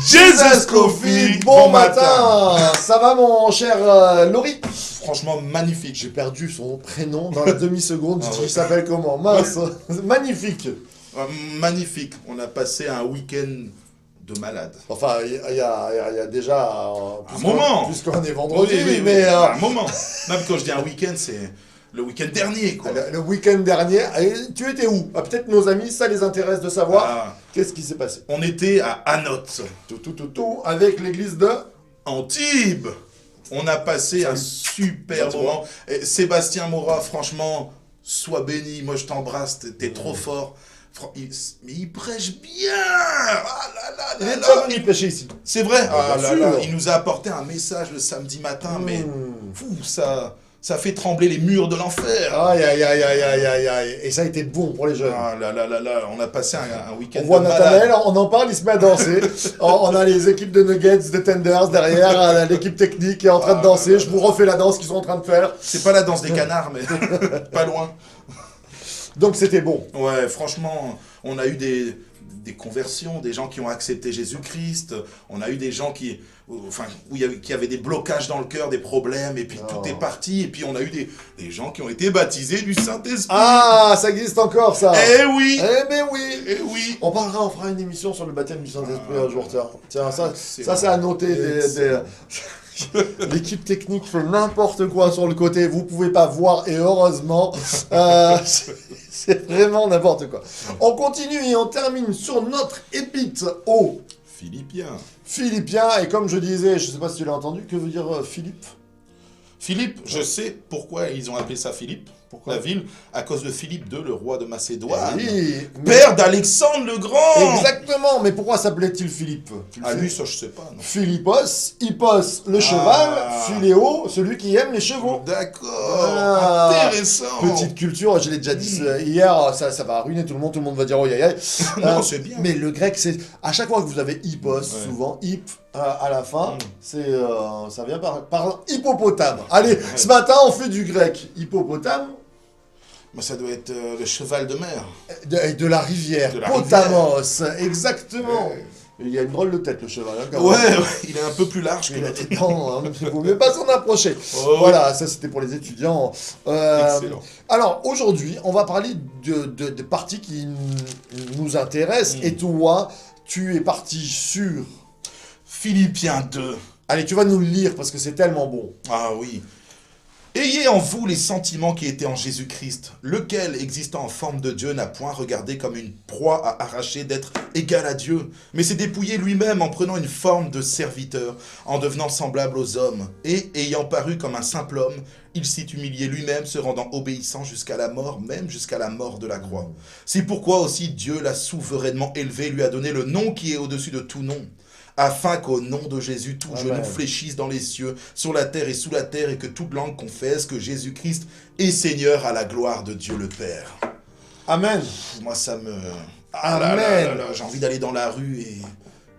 Jesus Coffee, bon matin. Ça va mon cher Laurie? Franchement, magnifique. J'ai perdu son prénom dans la demi-seconde, Ah il ouais. s'appelle comment? Mince. Magnifique. Magnifique. On a passé un week-end de malade. Enfin, il y a déjà... moment. Puisqu'on est vendredi, Oui, mais... un moment. Même quand je dis un week-end, c'est le week-end dernier, quoi. Le week-end dernier, tu étais où? Peut-être nos amis, ça les intéresse de savoir. Ah, Qu'est-ce qui s'est passé? on était à Anote, Tout, avec l'église de... Antibes. On a passé un super Salut. moment. Et Sébastien Morat, franchement, sois béni. Moi, je t'embrasse. T'es trop fort. Mais il prêche bien. Ah là là Il là est là. déjà venu prêcher ici. C'est vrai. Ah bien là là. sûr. Il nous a apporté un message le samedi matin, mais fou, ça fait trembler les murs de l'enfer. Aïe, aïe, aïe, aïe, aïe, aïe, aïe. Et ça a été bon pour les jeunes. Ah là là là là. On a passé un week-end On voit de Nathanaël, malade. on en parle, il se met à danser. On a les équipes de Nuggets, de Tenders derrière, l'équipe technique qui est en train de danser. Je vous refais la danse qu'ils sont en train de faire. C'est pas la danse des canards, mais pas loin. Donc c'était bon. Ouais, franchement, on a eu des conversions, des gens qui ont accepté Jésus-Christ, on a eu des gens qui avaient des blocages dans le cœur, des problèmes, et puis tout est parti, et puis on a eu des gens qui ont été baptisés du Saint-Esprit. Ah, ça existe encore ça. Eh oui. Eh ben oui. Eh oui. On fera une émission sur le baptême du Saint-Esprit un jour. Tiens, ça c'est excellent. à noter. L'équipe technique fait n'importe quoi sur le côté. Vous pouvez pas voir et heureusement, c'est vraiment n'importe quoi. On continue et on termine sur notre épître aux Philippiens. Et comme je disais, je sais pas si tu l'as entendu, que veut dire Philippe? Philippe, je sais pourquoi ils ont appelé ça Philippe, Pourquoi? la ville, à cause de Philippe II, le roi de Macédoine, Oui, père d'Alexandre le Grand. exactement. Mais pourquoi s'appelait-il Philippe? Ah lui, ça je sais pas. Non. Philippos, hippos, le cheval, philéo, celui qui aime les chevaux. D'accord, Ah, intéressant. Petite culture, je l'ai déjà dit hier, ça va ruiner tout le monde va dire oh aïe aïe. Non, c'est bien. Mais le grec, c'est à chaque fois que vous avez hippos, Ouais. souvent hip à la fin, c'est ça vient par hippopotame. Allez, ce matin on fait du grec. Hippopotame Mais ça doit être le cheval de mer. de la rivière. De la Potamos, exactement. Ouais. Il y a une drôle de tête le cheval. Hein, quand Ouais, même. il est un peu plus large que Il a notre. des dents, hein, il ne faut même pas s'en approcher. Oh, Voilà, ça c'était pour les étudiants. Excellent. Alors aujourd'hui, on va parler de parties qui nous intéressent. Et toi, tu es parti sur... Philippiens 2. Allez, tu vas nous le lire parce que c'est tellement bon. Ah oui. Ayez en vous les sentiments qui étaient en Jésus-Christ, lequel, existant en forme de Dieu, n'a point regardé comme une proie à arracher d'être égal à Dieu, mais s'est dépouillé lui-même en prenant une forme de serviteur, en devenant semblable aux hommes, et, ayant paru comme un simple homme, il s'est humilié lui-même, se rendant obéissant jusqu'à la mort, même jusqu'à la mort de la croix. C'est pourquoi aussi Dieu l'a souverainement élevé, lui a donné le nom qui est au-dessus de tout nom, afin qu'au nom de Jésus, tout Amen. genou fléchisse dans les cieux, sur la terre et sous la terre, et que toute langue confesse que Jésus-Christ est Seigneur à la gloire de Dieu le Père. Amen. Moi, ça me... Amen. J'ai envie d'aller dans la rue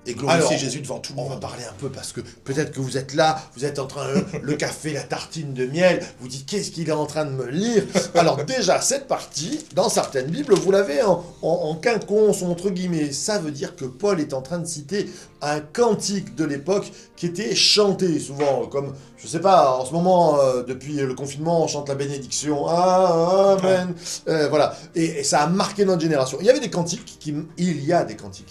et glorifier Alors, Jésus devant tout le On va monde. parler un peu parce que peut-être que vous êtes là, vous êtes en train le café, la tartine de miel, vous dites qu'est-ce qu'il est en train de me lire. Alors déjà, cette partie, dans certaines Bibles, vous l'avez en quinconce, entre guillemets. Ça veut dire que Paul est en train de citer un cantique de l'époque qui était chanté souvent, comme, je sais pas, en ce moment, depuis le confinement, on chante la bénédiction. Ah, amen. Voilà. Et ça a marqué notre génération. Il y a des cantiques qui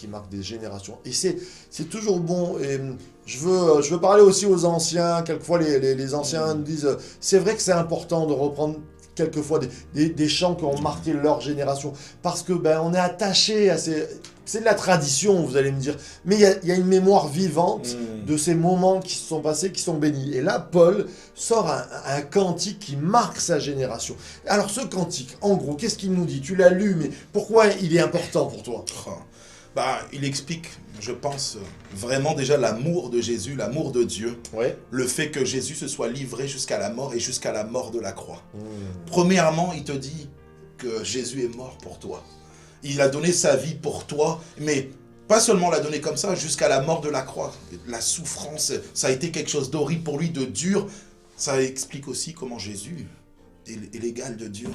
marquent des générations. Et c'est toujours bon. Et je veux parler aussi aux anciens. Quelquefois, les anciens nous disent c'est vrai que c'est important de reprendre quelquefois des chants qui ont marqué leur génération. Parce que on est attaché à ces... C'est de la tradition, vous allez me dire. Mais il y a une mémoire vivante de ces moments qui se sont passés, qui sont bénis. Et là, Paul sort un cantique qui marque sa génération. Alors, ce cantique, en gros, qu'est-ce qu'il nous dit? Tu l'as lu, mais pourquoi il est important pour toi? Il explique, je pense, vraiment déjà l'amour de Jésus, l'amour de Dieu. Ouais. Le fait que Jésus se soit livré jusqu'à la mort et jusqu'à la mort de la croix. Premièrement, il te dit que Jésus est mort pour toi. Il a donné sa vie pour toi, mais pas seulement l'a donné comme ça, jusqu'à la mort de la croix. La souffrance, ça a été quelque chose d'horrible pour lui, de dur. Ça explique aussi comment Jésus est l'égal de Dieu.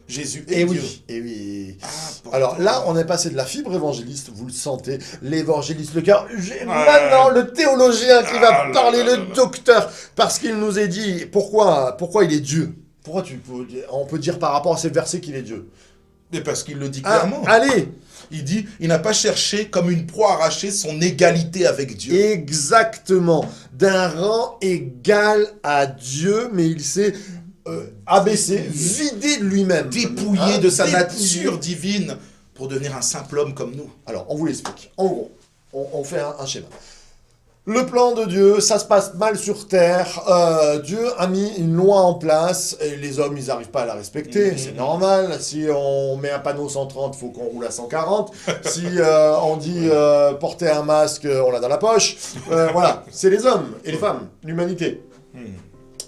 Jésus est Et Dieu. oui, et oui. Ah, Alors là, on est passé de la fibre évangéliste, vous le sentez, l'évangéliste, le cœur. J'ai maintenant le théologien qui va parler, le docteur, parce qu'il nous est dit pourquoi il est Dieu. On peut dire par rapport à ces versets qu'il est Dieu. Mais parce qu'il le dit Ah, clairement. allez, Il dit, il n'a pas cherché comme une proie arrachée son égalité avec Dieu. exactement, d'un rang égal à Dieu, mais il s'est abaissé, vidé de lui-même. Dépouillé de sa Dépouillé. nature divine pour devenir un simple homme comme nous. Alors, on vous l'explique. En gros, on fait un schéma. Le plan de Dieu, ça se passe mal sur Terre. Dieu a mis une loi en place et les hommes, ils n'arrivent pas à la respecter. C'est normal. Si on met un panneau 130, il faut qu'on roule à 140. Si on dit porter un masque, on l'a dans la poche. Voilà, c'est les hommes et les femmes, l'humanité.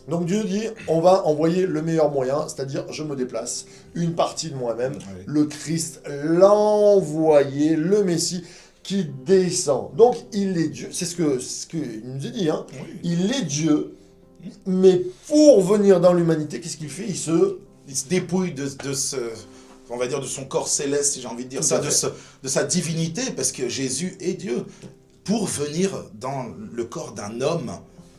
Donc Dieu dit, on va envoyer le meilleur moyen, c'est-à-dire je me déplace, une partie de moi-même, Oui. le Christ, l'envoyé, le Messie, qui descend. Donc il est Dieu, c'est ce qu'il nous a dit, hein. Oui. Il est Dieu, mais pour venir dans l'humanité, qu'est-ce qu'il fait? Il se dépouille de on va dire, de son corps céleste, si j'ai envie de dire Tout ça, à fait. de sa divinité, parce que Jésus est Dieu, pour venir dans le corps d'un homme,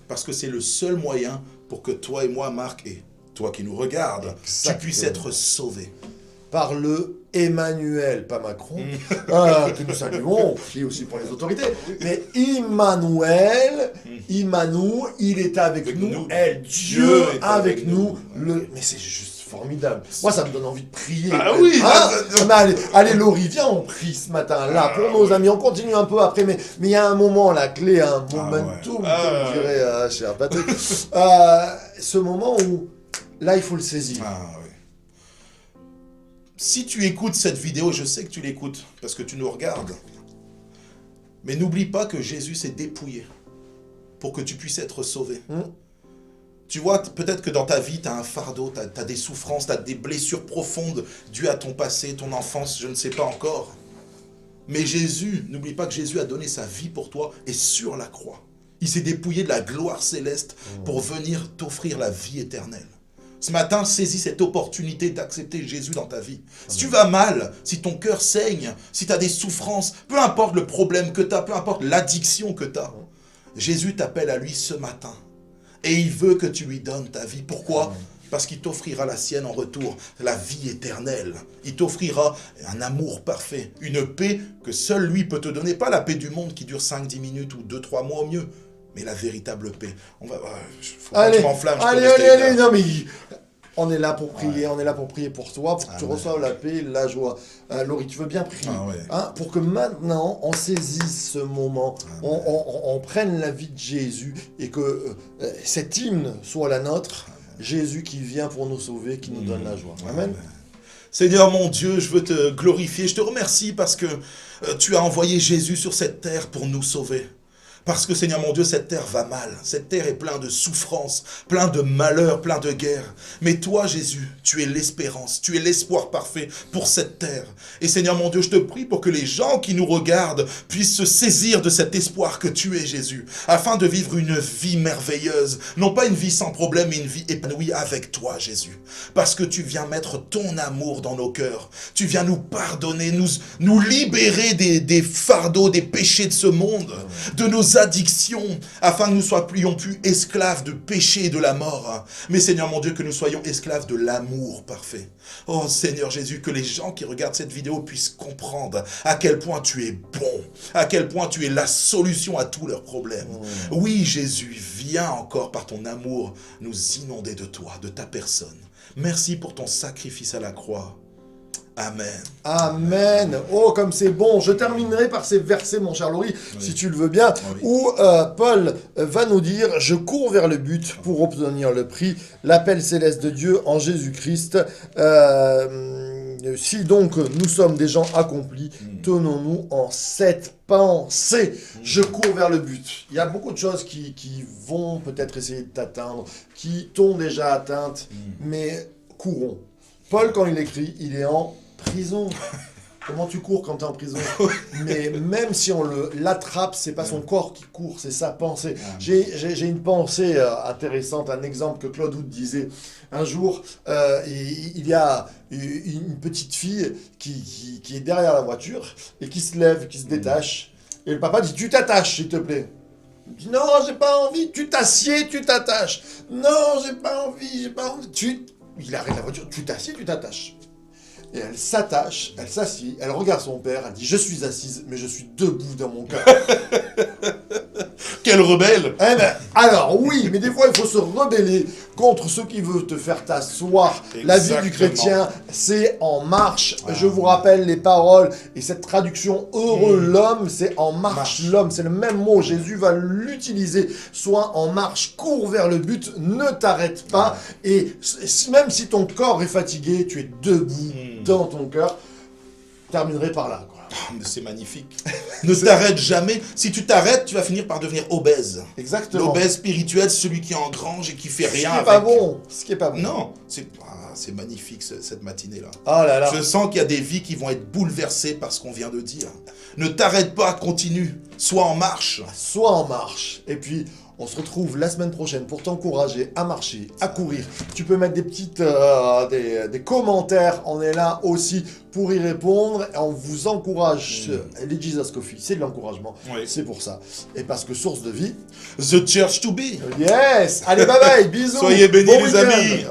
parce que c'est le seul moyen pour que toi et moi, Marc, et toi qui nous regardes, tu Exactement. puisses être sauvés. Par le Emmanuel, pas Macron, que nous saluons, on prie aussi pour les autorités, mais Immanuel, Immanou, il est avec nous, elle, Dieu est avec nous, nous. mais c'est juste formidable. Moi, ça me donne envie de prier. Ah oui, Mais allez, Laurie, viens, on prie ce matin, là, pour nos amis, on continue un peu après, mais il y a un moment, la clé, un momentum, comme dirait cher Patrick, ce moment où, là, il faut le saisir. Ah, oui. Si tu écoutes cette vidéo, je sais que tu l'écoutes, parce que tu nous regardes. Mais n'oublie pas que Jésus s'est dépouillé pour que tu puisses être sauvé. Tu vois, peut-être que dans ta vie, tu as un fardeau, tu as des souffrances, tu as des blessures profondes dues à ton passé, ton enfance, je ne sais pas encore. Mais Jésus, n'oublie pas que Jésus a donné sa vie pour toi et sur la croix. Il s'est dépouillé de la gloire céleste pour venir t'offrir la vie éternelle. Ce matin, saisis cette opportunité d'accepter Jésus dans ta vie. Si tu vas mal, si ton cœur saigne, si tu as des souffrances, peu importe le problème que tu as, peu importe l'addiction que tu as, Jésus t'appelle à lui ce matin. Et il veut que tu lui donnes ta vie. Pourquoi ? Parce qu'il t'offrira la sienne en retour, la vie éternelle. Il t'offrira un amour parfait, une paix que seul lui peut te donner. Pas la paix du monde qui dure 5-10 minutes ou 2-3 mois au mieux, mais la véritable paix. Faut pas que je m'enflamme. Allez, non mais on est là pour prier, on est là pour prier pour toi, pour que tu reçoives la paix, la joie. Laurie, tu veux bien prier pour que maintenant on saisisse ce moment, on prenne la vie de Jésus et que cet hymne soit la nôtre. Jésus qui vient pour nous sauver, qui nous donne la joie. Amen. Seigneur mon Dieu, je veux te glorifier, je te remercie parce que tu as envoyé Jésus sur cette terre pour nous sauver. Parce que, Seigneur mon Dieu, cette terre va mal. Cette terre est pleine de souffrances, plein de malheurs, plein de guerres. Mais toi, Jésus, tu es l'espérance, tu es l'espoir parfait pour cette terre. Et Seigneur mon Dieu, je te prie pour que les gens qui nous regardent puissent se saisir de cet espoir que tu es, Jésus, afin de vivre une vie merveilleuse. Non pas une vie sans problème, mais une vie épanouie avec toi, Jésus. Parce que tu viens mettre ton amour dans nos cœurs. Tu viens nous pardonner, nous libérer des fardeaux, des péchés de ce monde, de nos addictions, afin que nous soyons plus esclaves de péché et de la mort. Mais Seigneur mon Dieu, que nous soyons esclaves de l'amour parfait. Oh Seigneur Jésus, que les gens qui regardent cette vidéo puissent comprendre à quel point tu es bon, à quel point tu es la solution à tous leurs problèmes. Oui Jésus, viens encore par ton amour nous inonder de toi, de ta personne. Merci pour ton sacrifice à la croix. Amen. Amen. Oh, comme c'est bon. Je terminerai par ces versets, mon cher Laurie, si tu le veux bien, où Paul va nous dire « Je cours vers le but pour obtenir le prix, l'appel céleste de Dieu en Jésus-Christ. Si donc nous sommes des gens accomplis, tenons-nous en cette pensée. Je cours vers le but. » Il y a beaucoup de choses qui vont peut-être essayer de t'atteindre, qui t'ont déjà atteinte, mais courons. Paul, quand il écrit, il est en prison. comment tu cours quand tu es en prison. Mais même si on l'attrape, c'est pas son corps qui court, c'est sa pensée. J'ai une pensée intéressante, un exemple que Claude Wood disait. Un jour, il y a une petite fille qui est derrière la voiture et qui se lève, qui se détache. Et le papa dit, tu t'attaches, s'il te plaît. Il dit, non, j'ai pas envie. Tu t'assieds, tu t'attaches. Non, j'ai pas envie, j'ai pas envie. Il arrête la voiture, tu t'assieds, tu t'attaches. Et elle s'attache, elle s'assied, elle regarde son père, elle dit, je suis assise, mais je suis debout dans mon cœur. Quel rebelle! Eh ben, alors oui, mais des fois il faut se rebeller contre ceux qui veulent te faire t'asseoir. La vie du chrétien, c'est en marche. Je vous rappelle les paroles et cette traduction heureux l'homme, c'est en marche l'homme. C'est le même mot, Jésus va l'utiliser. Sois en marche, cours vers le but, ne t'arrête pas. Et même si ton corps est fatigué, tu es debout dans ton cœur. Je terminerai par là, quoi. C'est magnifique. Ne t'arrête jamais. Si tu t'arrêtes, tu vas finir par devenir obèse. Exactement. L'obèse spirituel, celui qui engrange et qui fait rien avec. Ce qui est pas bon. Non, c'est magnifique cette matinée-là. Oh là là. Je sens qu'il y a des vies qui vont être bouleversées par ce qu'on vient de dire. Ne t'arrête pas, continue. Sois en marche. Sois en marche. Et puis, on se retrouve la semaine prochaine pour t'encourager à marcher, à courir. Tu peux mettre des petites des commentaires. On est là aussi pour y répondre. Et on vous encourage. Les Jesus Coffee, c'est de l'encouragement. Oui. C'est pour ça. Et parce que source de vie. The Church to be. Yes. Allez, bye bye. Bisous. Soyez bénis, Bon les week-end. amis.